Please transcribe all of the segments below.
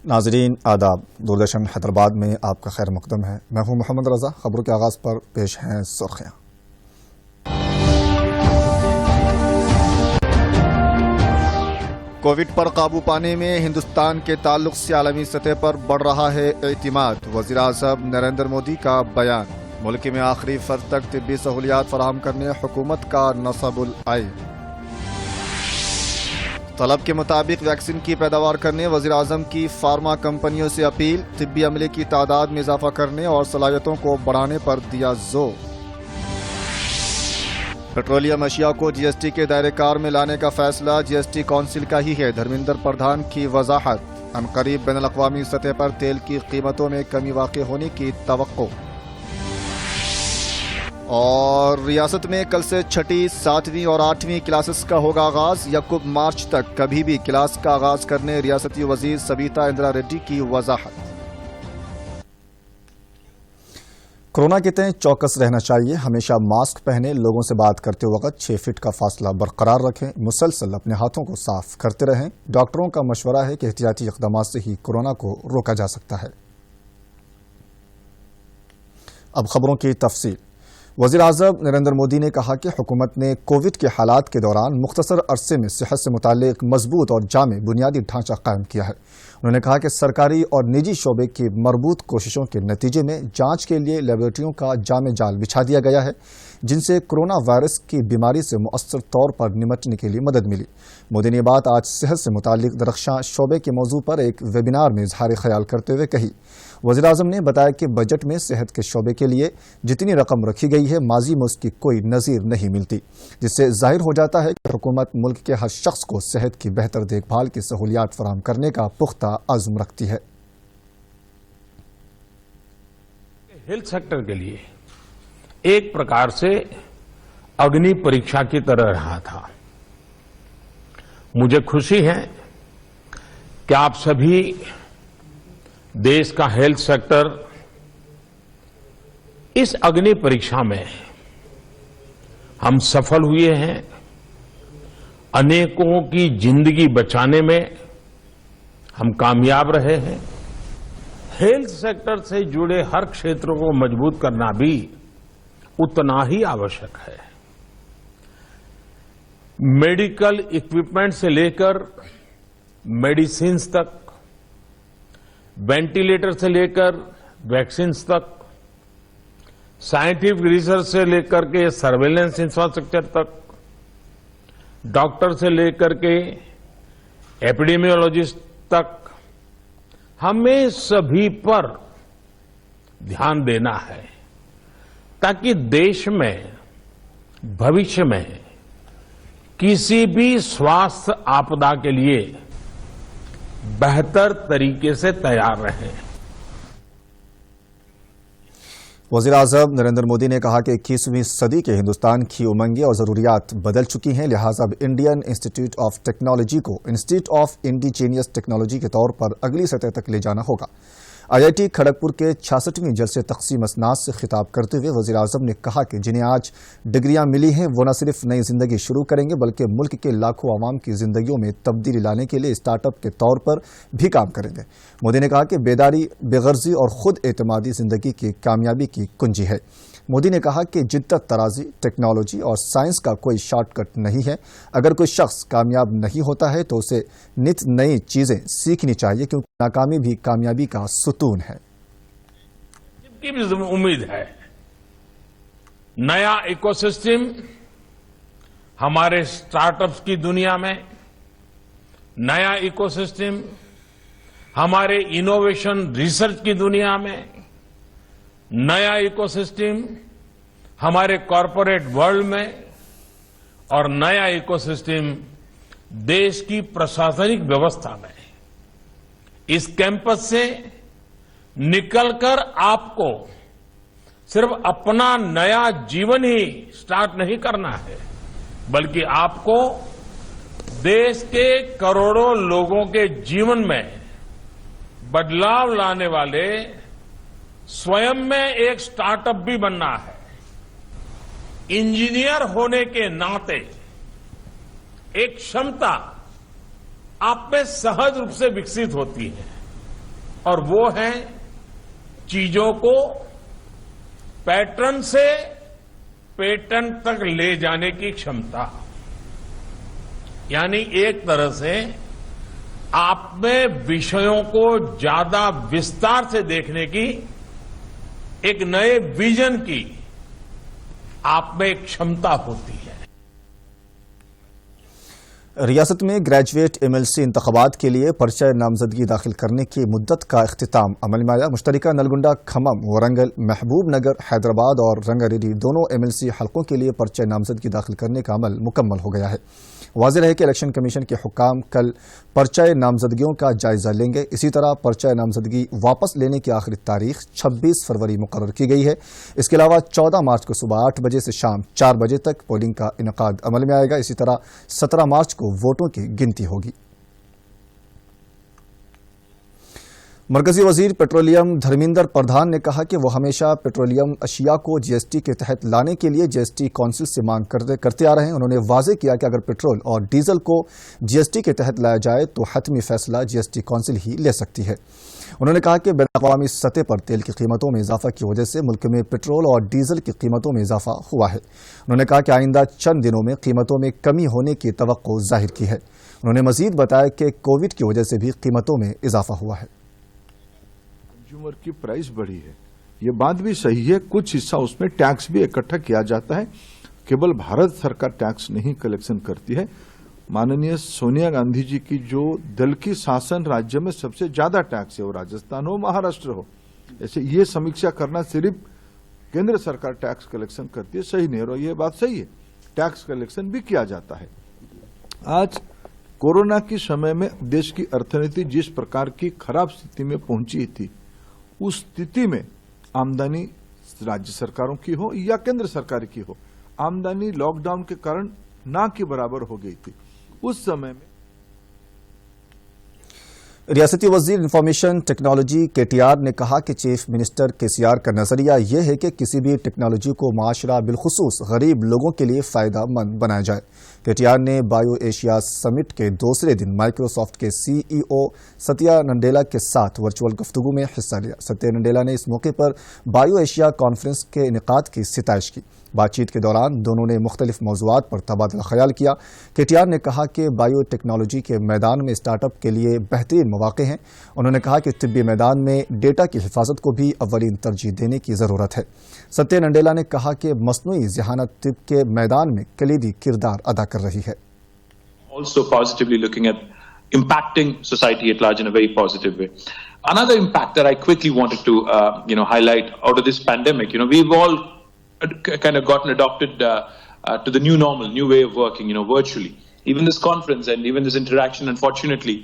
ناظرین آداب، دوردرشن حیدرآباد میں آپ کا خیر مقدم ہے۔ میں ہوں محمد رضا۔ خبروں کے آغاز پر پیش ہیں سرخیاں۔ کووڈ پر قابو پانے میں ہندوستان کے تعلق سے عالمی سطح پر بڑھ رہا ہے اعتماد۔ وزیر اعظم نریندر مودی کا بیان۔ ملک میں آخری فرد تک طبی سہولیات فراہم کرنے حکومت کا نصب العین۔ طلب کے مطابق ویکسین کی پیداوار کرنے وزیر اعظم کی فارما کمپنیوں سے اپیل۔ طبی عملے کی تعداد میں اضافہ کرنے اور صلاحیتوں کو بڑھانے پر دیا زور۔ پیٹرولیم اشیاء کو جی ایس ٹی کے دائرہ کار میں لانے کا فیصلہ جی ایس ٹی کونسل کا ہی ہے۔ دھرمیندر پردھان کی وضاحت۔ عنقریب بین الاقوامی سطح پر تیل کی قیمتوں میں کمی واقع ہونے کی توقع۔ اور ریاست میں کل سے 6ٹھی، 7ویں اور 8ویں کلاسز کا ہوگا آغاز۔ 1 مارچ تک کبھی بھی کلاس کا آغاز کرنے ریاستی وزیر سبیتا اندرا ریڈی کی وضاحت۔ کورونا کے تئیں چوکس رہنا چاہیے۔ ہمیشہ ماسک پہنے، لوگوں سے بات کرتے وقت 6 فٹ کا فاصلہ برقرار رکھیں، مسلسل اپنے ہاتھوں کو صاف کرتے رہیں۔ ڈاکٹروں کا مشورہ ہے کہ احتیاطی اقدامات سے ہی کورونا کو روکا جا سکتا ہے۔ اب خبروں کی تفصیل۔ وزیر اعظم نریندر مودی نے کہا کہ حکومت نے کووڈ کے حالات کے دوران مختصر عرصے میں صحت سے متعلق مضبوط اور جامع بنیادی ڈھانچہ قائم کیا ہے۔ انہوں نے کہا کہ سرکاری اور نجی شعبے کی مربوط کوششوں کے نتیجے میں جانچ کے لیے لیبارٹریوں کا جامع جال بچھا دیا گیا ہے، جن سے کورونا وائرس کی بیماری سے مؤثر طور پر نمٹنے کے لیے مدد ملی۔ مودی نے یہ بات آج صحت سے متعلق درخشاں شعبے کے موضوع پر ایک ویبینار میں اظہار خیال کرتے ہوئے کہی۔ وزیر اعظم نے بتایا کہ بجٹ میں صحت کے شعبے کے لیے جتنی رقم رکھی گئی ہے ماضی میں اس کی کوئی نظیر نہیں ملتی، جس سے ظاہر ہو جاتا ہے کہ حکومت ملک کے ہر شخص کو صحت کی بہتر دیکھ بھال کی سہولیات فراہم کرنے کا پختہ عزم رکھتی ہے۔ ہیلتھ سیکٹر کے لیے ایک پرکار سے اگنی پریکشا کی طرح رہا تھا۔ مجھے خوشی ہے کہ آپ سبھی دیش کا ہیلتھ سیکٹر اس اگنی پریکشا میں ہم سفل ہوئے ہیں۔ انیکوں کی زندگی بچانے میں ہم کامیاب رہے ہیں۔ ہیلتھ سیکٹر سے جڑے ہر چھیتر کو مضبوط کرنا بھی اتنا ہی آوشک ہے۔ میڈیکل اکوپمنٹ سے لے کر میڈیسنز تک، وینٹیلیٹر سے لے کر ویکسینز تک، سائنٹیفک ریسرچ سے لے کر کے سرویلنس انفراسٹرکچر تک، ڈاکٹر سے لے کر کے ایپیڈیمیولوجسٹ تک، ہمیں سبھی پر دھیان دینا ہے تاکہ دیش میں بھوشیہ میں کسی بھی سواستھ آپدا کے لیے بہتر طریقے سے تیار رہیں۔ وزیر اعظم نریندر مودی نے کہا کہ 21ویں صدی کے ہندوستان کی امنگیں اور ضروریات بدل چکی ہیں، لہٰذا اب انڈین انسٹی ٹیوٹ آف ٹیکنالوجی کو انسٹیٹیوٹ آف انڈیجینئس ٹیکنالوجی کے طور پر اگلی سطح تک لے جانا ہوگا۔ آئی آئی ٹی کھڑگپور کے 66ویں جلسے تقسیم اسناد سے خطاب کرتے ہوئے وزیر اعظم نے کہا کہ جنہیں آج ڈگریاں ملی ہیں وہ نہ صرف نئی زندگی شروع کریں گے بلکہ ملک کے لاکھوں عوام کی زندگیوں میں تبدیلی لانے کے لیے اسٹارٹ اپ کے طور پر بھی کام کریں گے۔ مودی نے کہا کہ بیداری، بے غرضی اور خود اعتمادی زندگی کی کامیابی کی کنجی ہے۔ مودی نے کہا کہ جدت طرازی، ٹیکنالوجی اور سائنس کا کوئی شارٹ کٹ نہیں ہے۔ اگر کوئی شخص کامیاب نہیں ہوتا ہے تو اسے نت نئی چیزیں سیکھنی چاہیے، کیونکہ ناکامی بھی کامیابی کا ستون ہے۔ کی بھی امید ہے نیا ایکو سسٹم ہمارے اسٹارٹ اپس کی دنیا میں، نیا ایکو سسٹم ہمارے انوویشن ریسرچ کی دنیا میں، نیا ایکو سسٹم ہمارے کارپوریٹ ورلڈ میں، اور نیا ایکو سسٹم دیش کی پرشاسنک ویوستھا میں۔ اس کیمپس سے نکل کر آپ کو صرف اپنا نیا جیون ہی سٹارٹ نہیں کرنا ہے، بلکہ آپ کو دیش کے کروڑوں لوگوں کے جیون میں بدلاؤ لانے والے سوئم میں ایک سٹارٹ اپ بھی بننا ہے۔ انجینئر ہونے کے ناطے ایک क्षमता آپ میں سہج روپ سے وکست ہوتی ہے۔ और वो है चीजों को पैटर्न से पेटेंट तक ले जाने की क्षमता। यानी एक तरह से आप में विषयों को ज्यादा विस्तार से देखने की, एक नए विजन की आप में एक क्षमता होती है। रियासत में ग्रेजुएट एमएलसी इंतखाबात के लिए पर्चा नामजदगी दाखिल करने की मुद्दत का इख्तिताम अमल में आया। मुश्तरिका नलगुंडा, खम्मम, वरंगल, महबूब नगर, हैदराबाद और रंगारेड्डी दोनों एमएलसी हलकों के लिए पर्चा नामजदगी दाखिल करने का अमल मुकम्मल हो गया है। वाज़ेह है कि इलेक्शन कमीशन के हुक्काम कल पर्चा नामजदगियों का जायजा लेंगे। इसी तरह पर्चा नामजदगी वापस लेने की आखिरी तारीख 26 फरवरी मुकर्रर की गई है। इसके अलावा 14 मार्च को सुबह 8 बजे से शाम 4 बजे तक पोलिंग का इनेकाद अमल में आएगा। इसी तरह 17 मार्च को वोटों की गिनती होगी। मरकजी वजीर पेट्रोलियम धर्मेंद्र प्रधान ने कहा कि वो हमेशा पेट्रोलियम अशिया को जीएसटी के तहत लाने के लिए जीएसटी काउंसिल से मांग करते आ रहे हैं। उन्होंने वाज़ेह किया कि अगर पेट्रोल और डीजल को जीएसटी के तहत लाया जाए तो हतमी फैसला जीएसटी काउंसिल ही ले सकती है। उन्होंने कहा कि बैनुल-अक़वामी सतह पर तेल की कीमतों में इजाफा की वजह से मुल्क में पेट्रोल और डीजल की कीमतों में इजाफा हुआ है। उन्होंने कहा कि आइंदा चंद दिनों में कीमतों में कमी होने की तवक्को जाहिर की है। उन्होंने मजीद बताया कि कोविड की वजह से भी कीमतों में इजाफा हुआ है। कंज्यूमर की प्राइस बढ़ी है, ये बात भी सही है। कुछ हिस्सा उसमें टैक्स भी इकट्ठा किया जाता है। केवल भारत सरकार टैक्स नहीं कलेक्शन करती है। माननीय सोनिया गांधी जी की जो दल की शासन राज्य में सबसे ज्यादा टैक्स है, वो राजस्थान हो, महाराष्ट्र हो, ऐसे ये समीक्षा करना सिर्फ केंद्र सरकार टैक्स कलेक्शन करती है सही नहीं, और ये बात सही है, टैक्स कलेक्शन भी किया जाता है। आज कोरोना के समय में देश की अर्थनीति जिस प्रकार की खराब स्थिति में पहुंची थी, उस स्थिति में आमदनी राज्य सरकारों की हो या केंद्र सरकार की हो, आमदनी लॉकडाउन के कारण ना के बराबर हो गई थी। उस समय में रियासती वजीर इंफॉर्मेशन टेक्नोलॉजी केटीआर ने कहा कि चीफ मिनिस्टर केसीआर का नजरिया यह है कि किसी भी टेक्नोलॉजी को माशरा बिलखुसूस गरीब लोगों के लिए फायदा मंद बनाया जाए। केटीआर ने बायो एशिया समिट के दूसरे दिन माइक्रोसॉफ्ट के सीईओ सत्या नडेला के साथ वर्चुअल गुफ्तगू में हिस्सा लिया। सत्या नडेला ने इस मौके पर बायो एशिया कॉन्फ्रेंस के इनेकाद की सिताइश की। बातचीत के दौरान दोनों ने मुख्तलिफ मौज़ूआत पर तबादला ख्याल किया। केटीआर ने कहा कि बायो टेक्नोलॉजी के मैदान में स्टार्टअप के लिए बेहतरीन मौक़े हैं। उन्होंने कहा कि तिब्बी मैदान में डेटा की हिफाजत को भी अव्वलीन तरजीह देने की ज़रूरत है। सत्या नडेला ने कहा कि मस्नूई ज़हानत तिब के मैदान में कलीदी किरदार अदा कर रही है। Also positively looking at impacting society at large in a very positive way. Another impact that I quickly wanted to highlight out of this pandemic, we've all kind of gotten adopted to the new normal, new way of working, virtually. Even this conference and even this interaction, unfortunately,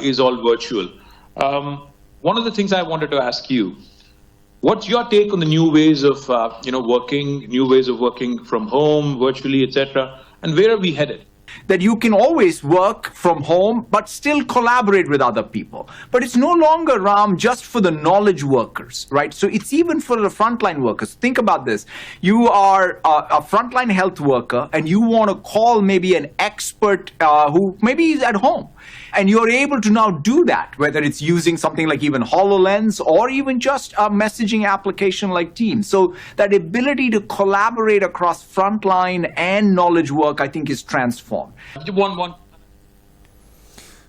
is all virtual. One of the things I wanted to ask you, what's your take on the new ways of, working, new ways of working from home, virtually, etc., and where are we headed? That you can always work from home but still collaborate with other people. But it's no longer, Ram, just for the knowledge workers, right? So it's even for the frontline workers. Think about this. You are a frontline health worker and you want to call maybe an expert who maybe is at home. And you're able to now do that, whether it's using something like even HoloLens or even just a messaging application like Teams. So that ability to collaborate across frontline and knowledge work, I think, is transformed.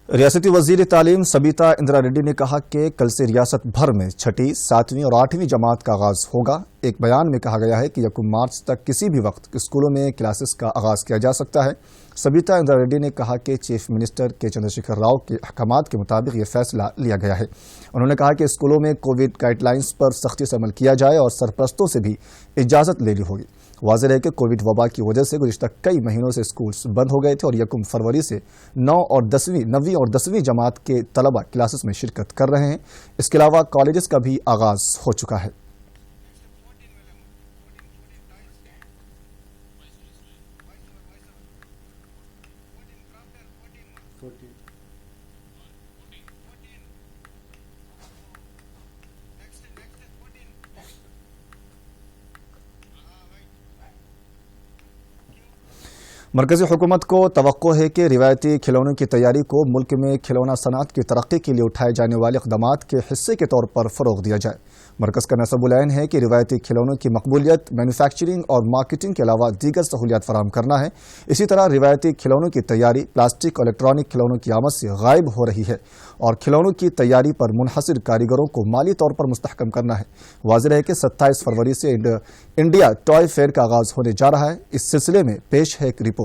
रियासती वजीर तालीम सबीता इंदिरा रेड्डी ने कहा कि कल से रियासत भर में छठी, 7वीं और 8वीं जमात का आगाज होगा। एक बयान में कहा गया है कि 1 मार्च तक किसी भी वक्त स्कूलों में क्लासेस का आगाज किया जा सकता है। सबीता इंदिरा रेड्डी ने कहा कि चीफ मिनिस्टर के चंद्रशेखर राव के अहकामात के मुताबिक ये फैसला लिया गया है। उन्होंने कहा कि स्कूलों में कोविड गाइडलाइंस पर सख्ती से अमल किया जाए और सरपरस्तों से भी इजाज़त लेनी होगी। वाज़ेह है कि कोविड वबा की वजह से गुज़िश्ता कई महीनों से स्कूल्स बंद हो गए थे और 1 फरवरी से 9वीं और 10वीं जमात के तलबा क्लासेस में शिरकत कर रहे हैं। इसके अलावा कॉलेजेस का भी आगाज हो चुका है। मरकजी हुकूमत को तवक्को है कि रिवायती खिलौनों की तैयारी को मुल्क में खिलौना सनअत की तरक्की के लिए उठाए जाने वाले इक़दामात के हिस्से के तौर पर फ़रोग़ दिया जाए। मरकज़ का नस्ब-उल-ऐन है कि रिवायती खिलौनों की मकबूलियत, मैन्युफैक्चरिंग और मार्केटिंग के अलावा दीगर सहूलियात फराहम करना है। इसी तरह रिवायती खिलौनों की तैयारी प्लास्टिक और इलेक्ट्रॉनिक खिलौनों की आमद से गायब हो रही है और खिलौनों की तैयारी पर मुनहसिर कारीगरों को माली तौर पर मुस्तहकम करना है। वाज़ेह है कि 27 फरवरी से इंडिया टॉय फेयर का आगाज़ होने जा रहा है। इस सिलसिले में पेश है एक रिपोर्ट।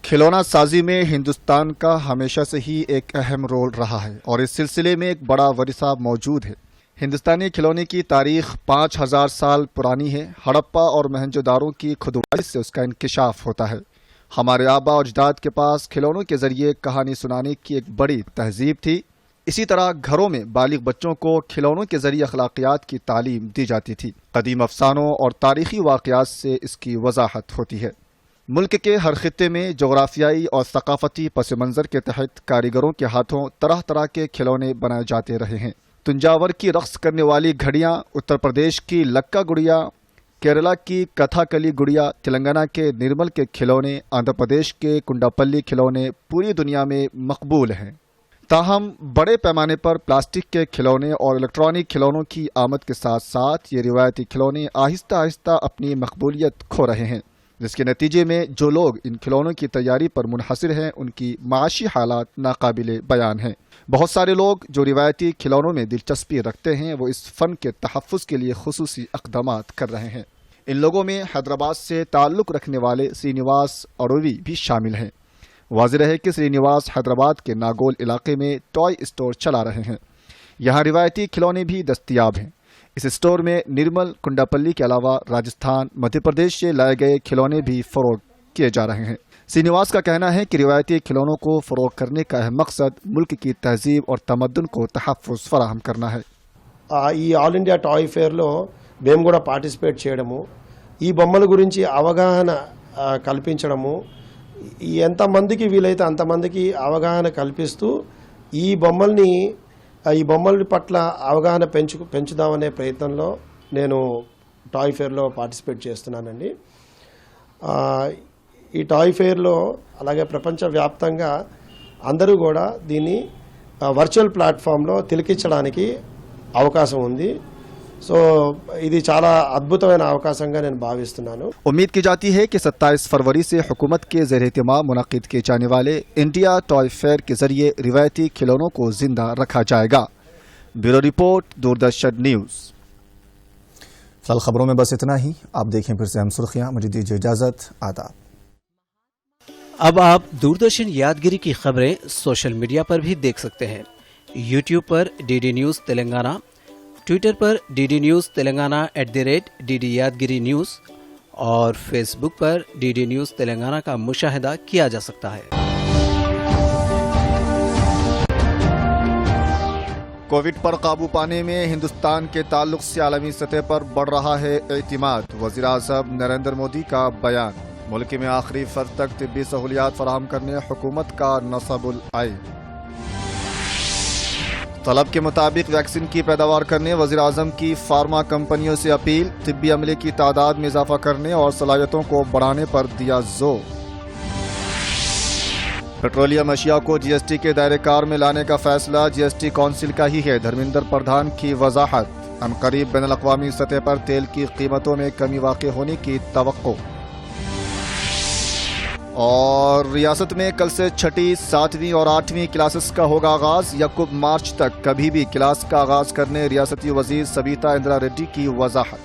खिलौना साजी में हिंदुस्तान का हमेशा से ही एक अहम रोल रहा है और इस सिलसिले में एक बड़ा वरिसा मौजूद है। हिंदुस्तानी खिलौने की तारीख 5000 साल पुरानी है। हड़प्पा और मोहनजोदारो की खुदवाई से उसका इंकिशाफ होता है। हमारे आबा और अजदाद के पास खिलौनों के जरिए कहानी सुनाने की एक बड़ी तहजीब थी। इसी तरह घरों में बालिग बच्चों को खिलौनों के जरिए अखलाकियात की तालीम दी जाती थी। कदीम अफसानों और तारीखी वाक़यात से इसकी वजाहत होती है। मुल्क के हर खित्ते में जोग्राफियाई और सकाफती पस मंज़र के तहत कारीगरों के हाथों तरह तरह के खिलौने बनाए जाते रहे हैं। तुंजावर की रक्स करने वाली घड़ियाँ, उत्तर प्रदेश की लक्का गुड़िया, केरला की कथाकली गुड़िया, तेलंगाना के निर्मल के खिलौने, आंध्र प्रदेश के कुंडापल्ली खिलौने पूरी दुनिया में मकबूल हैं। ताहम बड़े पैमाने पर प्लास्टिक के खिलौने और इलेक्ट्रॉनिक खिलौनों की आमद के साथ साथ ये रिवायती खिलौने आहिस्ता आहिस्ता अपनी मकबूलियत खो रहे हैं, जिसके नतीजे में जो लोग इन खिलौनों की तैयारी पर मुनहसिर हैं उनकी माशी हालात नाकाबिले बयान हैं। बहुत सारे लोग जो रिवायती खिलौनों में दिलचस्पी रखते हैं वो इस फ़न के तहफ़्फ़ुज़ के लिए खुसूसी इक़दामात कर रहे हैं। इन लोगों में हैदराबाद से ताल्लुक़ रखने वाले श्रीनिवास अडोवी भी शामिल हैं। वाज़ेह है कि श्रीनिवास हैदराबाद के नागोल इलाके में टॉय स्टोर चला रहे हैं। यहाँ रिवायती खिलौने भी दस्तयाब हैं। इस स्टोर में निर्मल, कुंडापल्ली के अलावा राजस्थान, मध्य प्रदेश से लाए गए खिलौने भी फ़रोग़ किए जा रहे हैं। श्रीनिवास का कहना है कि रिवायती खिलौनों को फ़रोग़ करने का अहम मकसद मुल्क की तहजीब और तमद्दुन को तहफ़्फ़ुज़ फराहम करना है। ఈ ఆల్ ఇండియా టాయ్ ఫేర్లో మేము కూడా పార్టిసిపేట్ చేయడము, ఈ బొమ్మల గురించి అవగాహన కల్పించడము, ఎంతమందికి వీలైతే అంతమందికి అవగాహన కల్పిస్తూ ఈ బొమ్మల పట్ల అవగాహన పెంచుదామనే ప్రయత్నంలో నేను టాయ్ ఫేర్లో పార్టిసిపేట్ చేస్తున్నానండి. ఈ టాయ్ ఫేర్లో అలాగే ప్రపంచవ్యాప్తంగా అందరూ కూడా దీన్ని వర్చువల్ ప్లాట్ఫామ్లో తిలకించడానికి అవకాశం ఉంది. సో ఇది చాలా అద్భుతమైన అవకాశంగా నేను భావిస్తున్నాను. उम्मीद की जाती है कि 27 फरवरी से हुकूमत के ज़ेर एहतिमाम मुनक़िद किए जाने वाले इंडिया टॉय फेयर के जरिए रिवायती खिलौनों को जिंदा रखा जाएगा। Bureau report, Doordarshan news. फिलहाल खबरों में बस इतना ही। आप देखें फिर से हम सुर्खियाँ। मुझे दीजिए इजाज़त। आदाब। अब आप दूरदर्शन यादगिरी की खबरें सोशल मीडिया पर भी देख सकते हैं। यूट्यूब पर डीडी न्यूज़ तेलंगाना, ट्विटर पर डीडी न्यूज़ तेलंगाना @DD यादगिरी न्यूज़ और फेसबुक पर डीडी न्यूज़ तेलंगाना का मुशाहिदा किया जा सकता है। कोविड पर काबू पाने में हिंदुस्तान के ताल्लुक से आलमी सतह पर बढ़ रहा है एतिमाद। वज़ीर आज़म नरेंद्र मोदी का बयान। मुल्क में आखिरी फर्द तक तिब्बी सहूलियात फराहम करने हुकूमत का नस्ब-उल-ऐन। तलब के मुताबिक वैक्सीन की पैदावार करने वज़ीर आज़म की फार्मा कंपनियों से अपील। तिब्बी अमले की तादाद में इजाफा करने और सलाहियतों को बढ़ाने पर दिया जोर। पेट्रोलियम अशिया को जीएसटी के दायरे कार में लाने का फैसला जीएसटी काउंसिल का ही है। धर्मेंद्र प्रधान की वजाहत। अनकरीब बैनुल अक़वामी सतह पर तेल की कीमतों में कमी वाक़ई होने की तवक्को। और रियासत में कल से 6ठी, 7वीं और 8वीं क्लासेस का होगा आगाज। यकूब मार्च तक कभी भी क्लास का आगाज करने रियासती वजीर सबीता इंदिरा रेड्डी की वजाहत।